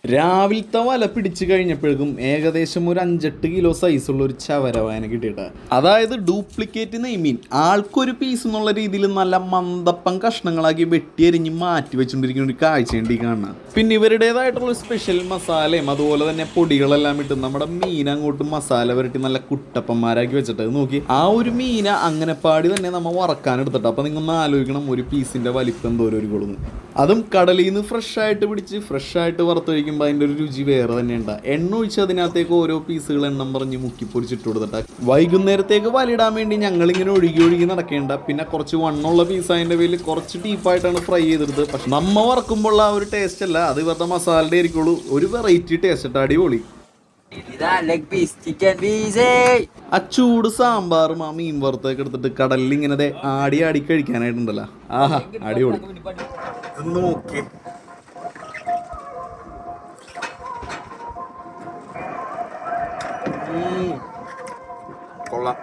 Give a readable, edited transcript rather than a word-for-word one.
രാവിലത്തെ വല പിടിച്ചു കഴിഞ്ഞപ്പോഴേക്കും ഏകദേശം ഒരു 5-8 കിലോ സൈസുള്ള ഒരു ചവരവായന കിട്ടിയിട്ട. അതായത് ഡ്യൂപ്ലിക്കേറ്റ് നെയ്മീൻ ആൾക്കൊരു പീസ് എന്നുള്ള രീതിയിൽ നല്ല മന്ദപ്പം കഷ്ണങ്ങളാക്കി വെട്ടിയരിഞ്ഞ് മാറ്റി വെച്ചുകൊണ്ടിരിക്കുന്ന ഒരു കാഴ്ചയുണ്ട് ഈ കാണുന്നത്. പിന്നെ ഇവരുടേതായിട്ടുള്ള സ്പെഷ്യൽ മസാലയും അതുപോലെ തന്നെ പൊടികളെല്ലാം ഇട്ട് നമ്മുടെ മീൻ അങ്ങോട്ട് മസാല വരട്ടി നല്ല കുട്ടപ്പന്മാരാക്കി വെച്ചിട്ട് നോക്കി ആ ഒരു മീന അങ്ങനെ പാടി തന്നെ നമ്മൾ വറക്കാൻ എടുത്തിട്ട്. അപ്പം നിങ്ങൾ ഒന്ന് ആലോചിക്കണം ഒരു പീസിൻ്റെ വലിപ്പം എന്തോരം ഒരു കൊള്ളുന്നു. അതും കടലിൽ നിന്ന് ഫ്രഷായിട്ട് പിടിച്ച് ഫ്രഷായിട്ട് വറുത്തൊഴിക്കുമ്പോൾ അതിൻ്റെ ഒരു രുചി വേറെ തന്നെയുണ്ട്. എണ്ണ ഒഴിച്ച് അതിനകത്തേക്ക് ഓരോ പീസുകൾ എണ്ണം പറഞ്ഞ് മുക്കി പൊരിച്ചിട്ട് കൊടുത്തിട്ട് വൈകുന്നേരത്തേക്ക് വലയിടാൻ വേണ്ടി ഞങ്ങളിങ്ങനെ ഒഴുകി നടക്കേണ്ട. പിന്നെ കുറച്ച് വണ്ണുള്ള പീസ് അതിൻ്റെ പേരിൽ കുറച്ച് ഡീപ്പായിട്ടാണ് ഫ്രൈ ചെയ്തെടുത്തത്. പക്ഷെ നമ്മ വറക്കുമ്പോൾ ആ ഒരു ടേസ്റ്റ് അല്ല, അത് ഇവരുടെ മസാലയുടെ ആയിരിക്കുള്ളൂ. ഒരു വെറൈറ്റി ടേസ്റ്റ് ഇട്ട് അടിപൊളി. ആ ചൂട് സാമ്പാറും ആ മീൻ വറുത്തൊക്കെ എടുത്തിട്ട് കടലിൽ ഇങ്ങനെ ആടി ആടി കഴിക്കാനായിട്ടുണ്ടല്ലോ. ആഹാ അടിപൊളി. നോക്കി കൊള്ളാം.